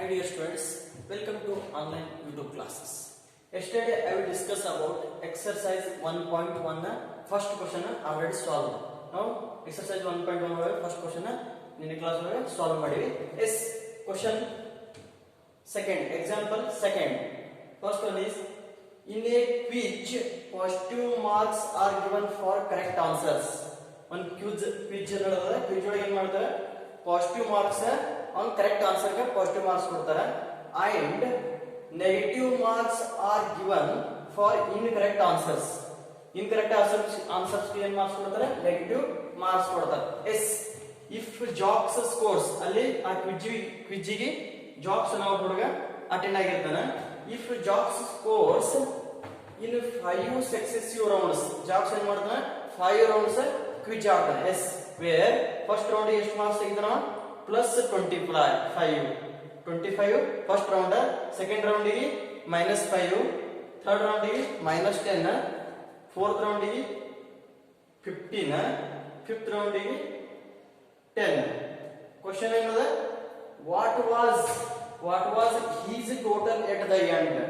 Hi dear students, welcome to online YouTube classes. Yesterday I will discuss about exercise 1.1 first question already solved. Now exercise 1.1 first question in class solve ಮಾಡಿವಿ. Yes, question second, example second. First one is, in a quiz positive marks are given for correct answers. One quiz ನಡೆದಿದೆ. quiz ಒಳಗೆ ಏನು ಮಾಡ್ತಾರೆ, positive marks on correct answer ಗೆ positive marks ಕೊಡ್ತಾರೆ and negative marks are given for incorrect answers. Incorrect answers ಗೆ ಏನು marks ಕೊಡ್ತಾರೆ, negative marks ಕೊಡ್ತಾರೆ. ಎಸ್ ಇಫ್ ಜಾಬ್ಸ್ ಸ್ಕೋರ್ಸ್, ಅಲ್ಲಿ ಆ ಕ್ವಿಜ್ ಗೆ ಜಾಬ್ಸ್ ನಾವು ಹುಡುಗ ಅಟೆಂಡ್ ಆಗಿರ್ತಾನೆ. If Jack's scores in 5 successive rounds, Jack's ಏನ್ ಮಾಡ್ತಾನೆ 5 ರೌಂಡ್ಸ್ ಕ್ವಿಜ್ ಆಗ್ತಾನೆ. ಎಸ್ ವೇರ್ ಫಸ್ಟ್ ರೌಂಡ್ ಎಷ್ಟು ಮಾರ್ಕ್ಸ್ ತೆಗಿತಾನ, plus 25 first round, second round ಗೆ -5, ಥರ್ಡ್ ರೌಂಡ್ ಗೆ -10, ಫೋರ್ತ್ ರೌಂಡ್ ಗೆ 15, ಫಿಫ್ತ್ ರೌಂಡ್ ಗೆ 10. ಕ್ವೆಶ್ಚನ್ ಏನದ, what was his total at the end.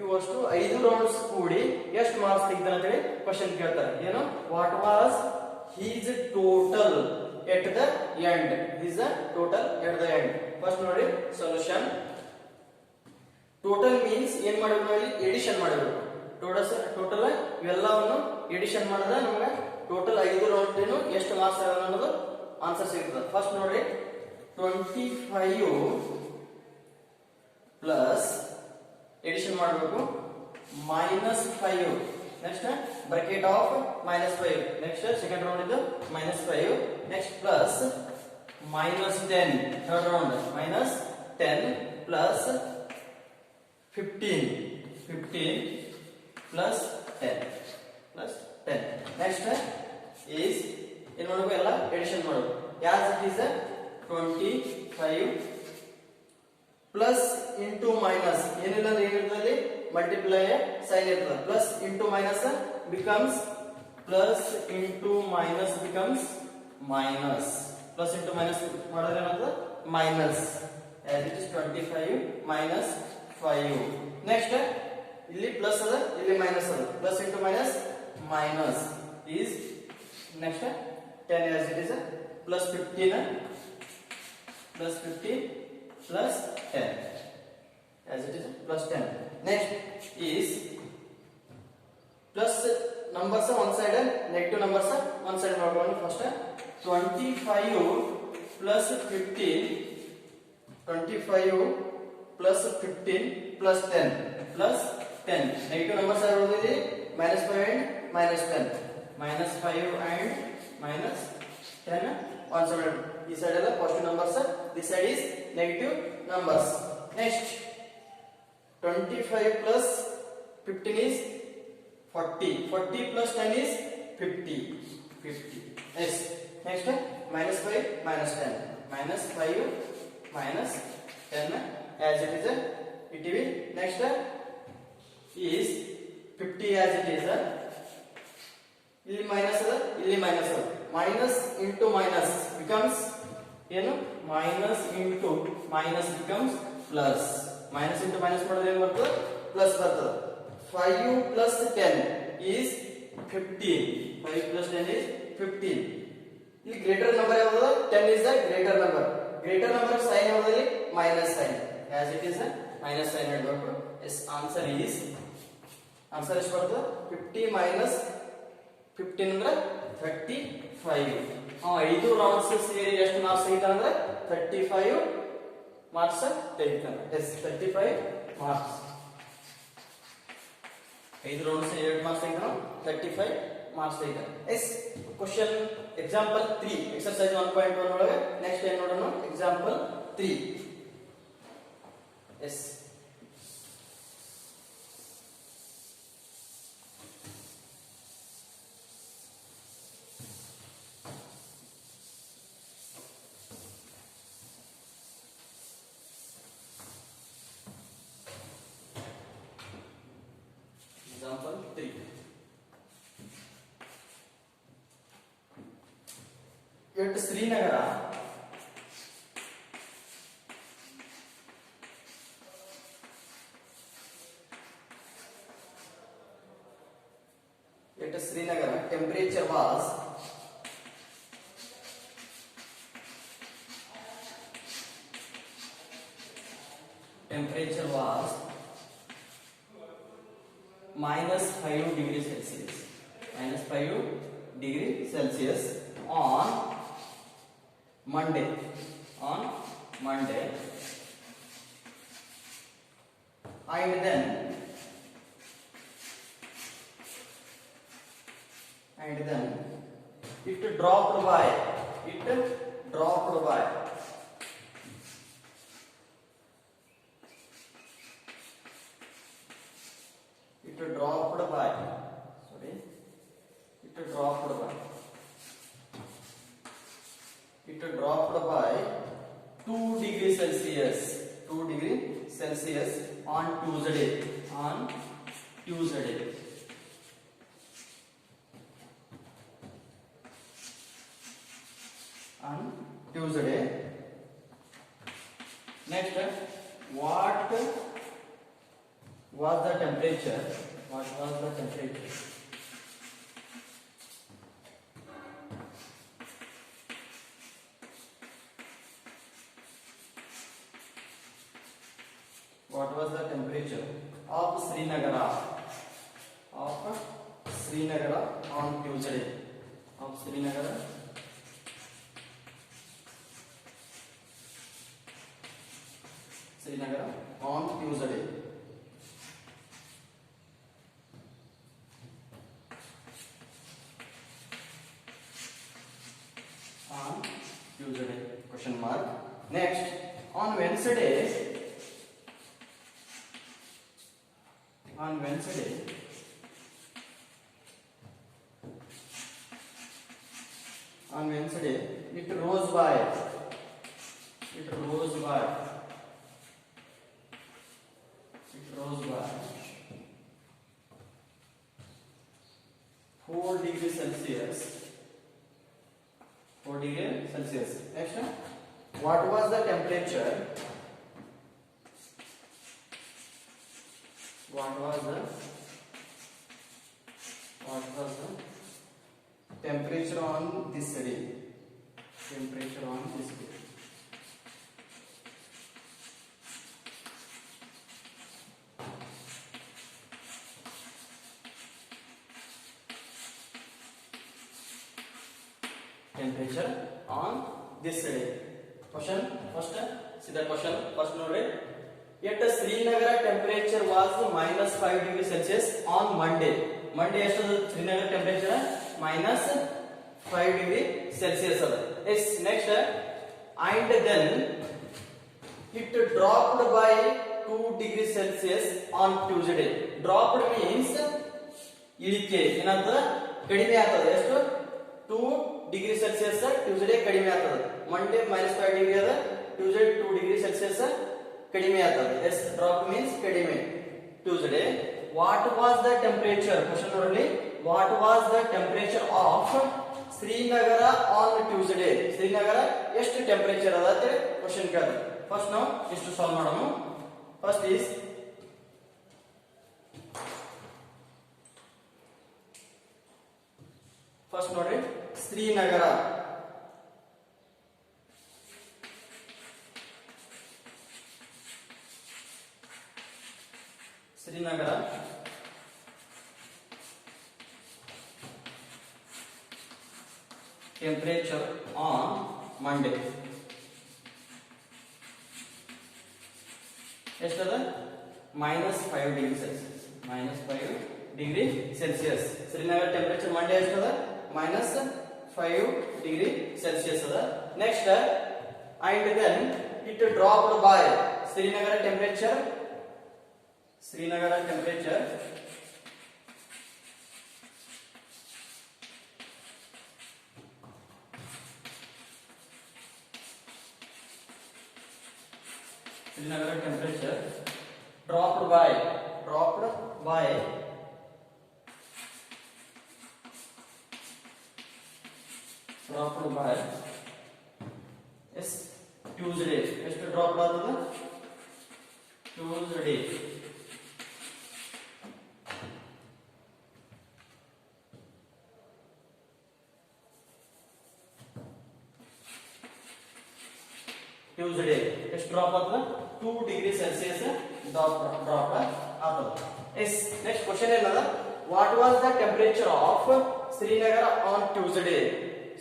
ಇವಷ್ಟು 5 ರೌಂಡ್ಸ್ ಕೂಡಿ ಎಷ್ಟು ಮಾರ್ಕ್ಸ್ ತೆಗಿತಾನೆ ಅಂತ ಹೇಳಿ ಕ್ವೆಶ್ಚನ್ ಕೇಳ್ತಾರೆ. ಏನು, what was his total at the end. His total at the end. First ನೋಡಿ solution. Total means ಏನು ಮಾಡಬೇಕು, ಇಲ್ಲಿ ಎಡಿಷನ್ ಮಾಡಬೇಕು. ಟೋಟಲ್ ಇವೆಲ್ಲವನ್ನು ಎಡಿಷನ್ ಮಾಡಿದ್ರೆ ನಮಗೆ ಟೋಟಲ್ 5 ರೌಂಡ್ ಏನು ಎಷ್ಟು ಮಾರ್ಕ್ಸ್ ಆಗೋದು ಅನ್ನೋದು ಆನ್ಸರ್ ಸಿಗ್ತದೆ. ಫಸ್ಟ್ ನೋಡಿ 25 ಪ್ಲಸ್ ಎಡಿಷನ್ ಮಾಡಬೇಕು -5, next bracket of -5, next second round ಇದು -5, next plus -10, third round -10 plus 15 plus 10 next is ಏನು ಮಾಡಬೇಕು, ಎಲ್ಲ ಎಡಿಷನ್ ಮಾಡಬೇಕು. As it is 25 plus into minus, ಏನಿಲ್ಲ ಅಂದ್ರೆ ಏನಿರ್ತದೆ, ಮಲ್ಟಿಪ್ಲೈ ಸೈನ್ ಇರ್ತದೆ. Plus into minus becomes plus into minus becomes minus, plus into minus ಮಾಡಿದ್ರೆ ಏನಾಗ್ತದೆ minus. as it is 25 minus 5. Next ಇಲ್ಲಿ ಪ್ಲಸ್ ಅದ, ಇಲ್ಲಿ ಮೈನಸ್ ಅದ, plus into minus minus is next 10 as it is plus 15 plus 10 as it is plus 10. Next is plus numbers one side and negative numbers one side. First 25 plus 15 plus 10 plus 10. Negative numbers are already -5 and -10. -5 and -10 one side. This side is positive numbers, this side is negative numbers. Next 25 plus 15 is 40 plus 10 is 50. Yes. Next -5 -10 -5 -10 as it is it will. Next is 50 as it is, ಇಲ್ಲಿ minus ಅದ, ಇಲ್ಲಿ minus ಅದ, minus into minus becomes ಏನು, minus into minus becomes plus. Minus into minus ಮಾಡಿದ್ರೆ ಏನು ಬರ್ತದೆ, plus ಬರ್ತದೆ. 5 plus 10 is 15. 5 plus 10 is 15. ಇಲ್ಲಿ ಗ್ರೇಟರ್ ನಂಬರ್ ಯಾವುದು, 10 is the greater number. Greater number sign ಯಾವುದು, minus sign. as it is minus sign ಇಡಬೇಕು. Yes answer ಎಷ್ಟು ಬರ್ತದೆ, 50 minus 15 ಅಂದ್ರೆ 35. 5 ರೌಂಡ್ಸ್ ಸೇರಿ ಎಷ್ಟು ಮಾರ್ಕ್ಸ್ ತೆಗಿತಾನೆ ಅಂದ್ರೆ 35 ಮಾರ್ಕ್ಸ್ ತೆಗಿತಾನೆ. Yes 35 marks. 5 ರೌಂಡ್ಸ್ 8 ಮಾರ್ಕ್ಸ್ ತೆಗಿತಾನೆ, 35 ಮಾರ್ಕ್ಸ್ ತೆಗಿತಾನೆ. ಎಸ್ ಕ್ವೆಶ್ಚನ್ ಎಕ್ಸಾಂಪಲ್ 3 ಎಕ್ಸರ್ಸೈಸ್ 1.1 ಒಳಗೆ ನೆಕ್ಸ್ಟ್ ಏನು ನೋಡೋಣ, example 3. Yes example 3. At Srinagar at Srinagar temperature was -5 degrees Celsius. -5 degrees Celsius on Monday. And then it dropped by it dropped by it dropped by sorry it dropped by it dropped by 2 degrees Celsius 2 degrees Celsius on Tuesday Next, what was the temperature? What was the temperature? What was the temperature of Srinagar on Tuesday? Of Srinagar on Tuesday. On Tuesday? Question mark. Next, on Wednesday. On Wednesday, it rose by 4 degrees Celsius. 4 degrees Celsius. Next, what was the temperature? What was the temperature on this day? Temperature on this day. Temperature on this day. Question. First, see the question. First note it. Yet Srinagar temperature was -5 degrees Celsius on Monday. Monday ಎಷ್ಟು Srinagar temperature -5 degree Celsius ಅದ. Yes. Next, and then it dropped by 2 degrees Celsius on Tuesday. Dropped means ಇಳಿಕೆ ಏನಾಗ್ತದ ಕಡಿಮೆ ಆಗ್ತದೆ. ಎಷ್ಟು 2 degree Celsius Tuesday ಕಡಿಮೆ ಆಗ್ತದೆ. Monday -5 degree ಅದ, ಟ್ಯೂಸ್ಡೇ 2 ಡಿಗ್ರಿ ಸೆಲ್ಸಿಯಸ್ ಕಡಿಮೆ ಆಗ್ತದೆ. ಎಸ್ ಡ್ರಾಪ್ ಮೀನ್ಸ್ ಕಡಿಮೆ. Tuesday what was the temperature? Question ನೋಡ್ರಿ. What was the temperature of Srinagar on Tuesday? Srinagar ಎಷ್ಟು ಟೆಂಪರೇಚರ್ ಅದ ಅಂತ ಕ್ವೆಶ್ಚನ್ ಕೇಳ್ತಾರೆ. ಫಸ್ಟ್ ನಾವು ಎಷ್ಟು ಸಾಲ್ವ್ ಮಾಡೋಣ. ಫಸ್ಟ್ ಈಸ್ ಫಸ್ಟ್ ನೋಡ್ರಿ ಶ್ರೀನಗರ. temperature on Monday. ಎಷ್ಟದ -5 degree Celsius. -5 degree Celsius Srinagar temperature Monday ಎಷ್ಟದ -5 ಡಿಗ್ರಿ ಸೆಲ್ಸಿಯಸ್ ಅದ. Next and then it dropped by Srinagar temperature Srinagar temperature dropped by yes Tuesday. ಎಷ್ಟು drop ಆಗ್ತದ? Tuesday. Tuesday ಎಷ್ಟು drop ಆಗ್ತದ 2 degree Celsius drop ಆಗ್ತದ. S next question ಏನದ, what was the temperature of Srinagar on Tuesday?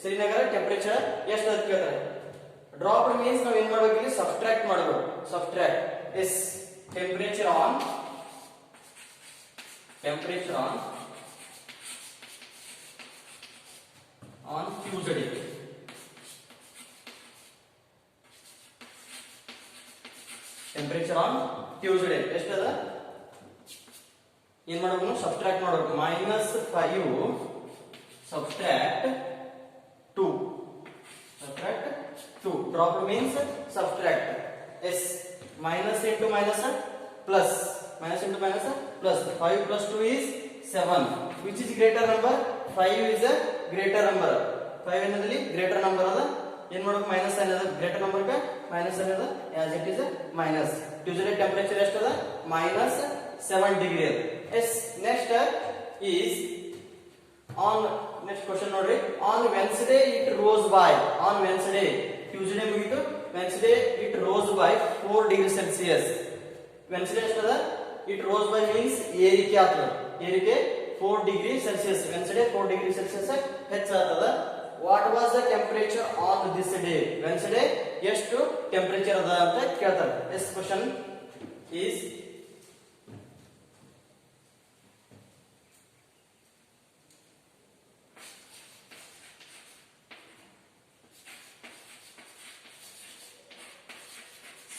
Srinagar temperature ಎಷ್ಟು ಅಂತ ಕೇಳ್ತಾರೆ. Drop means ನಾವು ಏನ್ ಮಾಡಬೇಕು, ಇಲ್ಲಿ ಸಬ್ಟ್ರಾಕ್ಟ್ ಮಾಡಬೇಕು. Subtract. Yes temperature on Tuesday. Temperature on Tuesday ಎಷ್ಟದ, ಏನ್ ಮಾಡಬೇಕು, ಸಬ್ಟ್ರಾಕ್ಟ್ ಮಾಡಬೇಕು. -5 subtract 2. Drop means subtract. Yes minus into minus plus, minus into minus plus. 5 plus 2 is 7. Which is greater number? 5 is a greater number. 5 ಅನ್ನೋದ್ರಲ್ಲಿ greater number ಅದ. ಏನ್ ಮಾಡಬೇಕು, minus ಅನ್ನೋದು greater number ಗೆ ಮೈನಸ್ ಅನ್ನೋದು as it is minus. Tuesday temperature ಎಷ್ಟದ, -7 degree ಅದ. Yes next is on, next question ನೋಡ್ರಿ. On Wednesday it rose by, on Wednesday Tuesday ಮುಗಿತು, Wednesday it rose by 4 degree Celsius. Wednesday ಎಷ್ಟದ, it rose by means ಏರಿಕೆ ಆಗ್ತದ. ಏರಿಕೆ 4 degree Celsius. Wednesday 4 degree Celsius ಹೆಚ್ಚಾಗ್ತದ. What was the temperature on this day? Wednesday ಎಷ್ಟು temperature ಅದ ಅಂತ ಕೇಳ್ತಾರೆ. This question is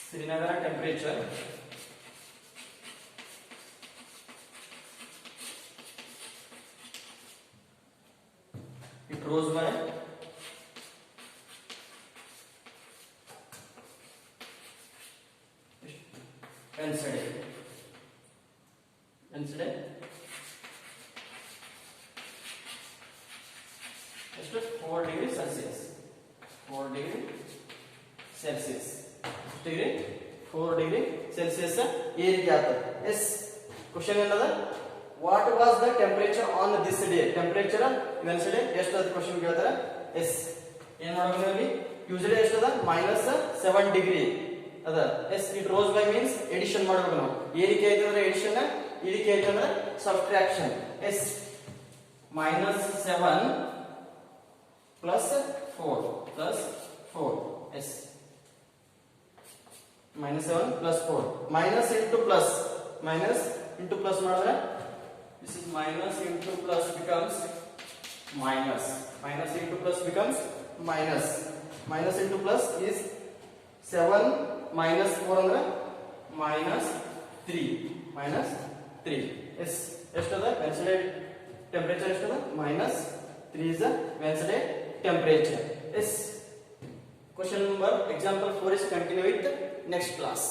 Srinagar temperature it rose by Wednesday ಎಷ್ಟು 4 degree Celsius. 4 degree Celsius degree 4 degree Celsius ಏರಿಕೆ ಆಗ್ತದೆ. ಎಸ್ ಕ್ವಶನ್ ಏನದ, what was the temperature on this day? Temperature Wednesday ಎಷ್ಟು ಅಂತ ಕ್ವಶನ್ ಕೇಳ್ತಾರೆ. ಎಸ್ ಏನ್ ಮಾಡಬೇಕು ಇಲ್ಲಿ, ಟ್ಯೂಸ್ಡೇ ಎಷ್ಟದ, -7 ಡಿಗ್ರಿ ಅದ. As it rose by means addition ಮಾಡಬೇಕು ನಾವು. ಏರಿಕೆ ಆಯ್ತಂದ್ರೆ ಎಡಿಷನ್, ಇಳಿಕೆ ಆಯ್ತಂದ್ರೆ subtraction. As -7 + 4 as -7 + 4. minus into plus ಮಾಡಿದ್ರೆ this is minus into plus becomes minus. Minus into plus becomes minus. Minus into plus is 7 minus 4 ಅಂದ್ರೆ -3. Yes ಎಷ್ಟದ Wednesday temperature ಎಷ್ಟದ, -3 is the Wednesday temperature. Yes. Question number example 4 is continue with next class.